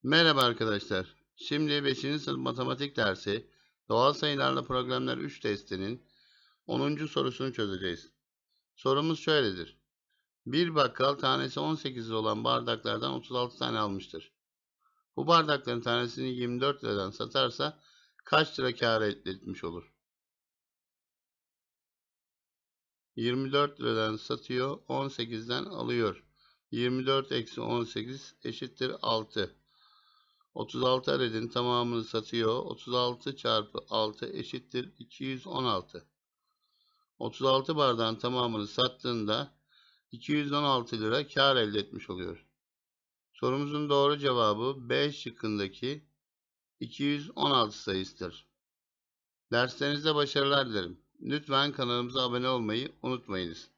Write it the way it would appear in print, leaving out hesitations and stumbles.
Merhaba arkadaşlar. Şimdi 5. sınıf matematik dersi doğal sayılarla problemler 3 testinin 10. sorusunu çözeceğiz. Sorumuz şöyledir. Bir bakkal tanesi 18 lira olan bardaklardan 36 tane almıştır. Bu bardakların tanesini 24 liradan satarsa kaç lira kâr elde etmiş olur? 24 liradan satıyor, 18'den alıyor. 24 eksi 18 eşittir 6. 36 adedin tamamını satıyor. 36 çarpı 6 eşittir 216. 36 bardağın tamamını sattığında 216 lira kar elde etmiş oluyor. Sorumuzun doğru cevabı B şıkkındaki 216 sayısıdır. Derslerinizde başarılar dilerim. Lütfen kanalımıza abone olmayı unutmayınız.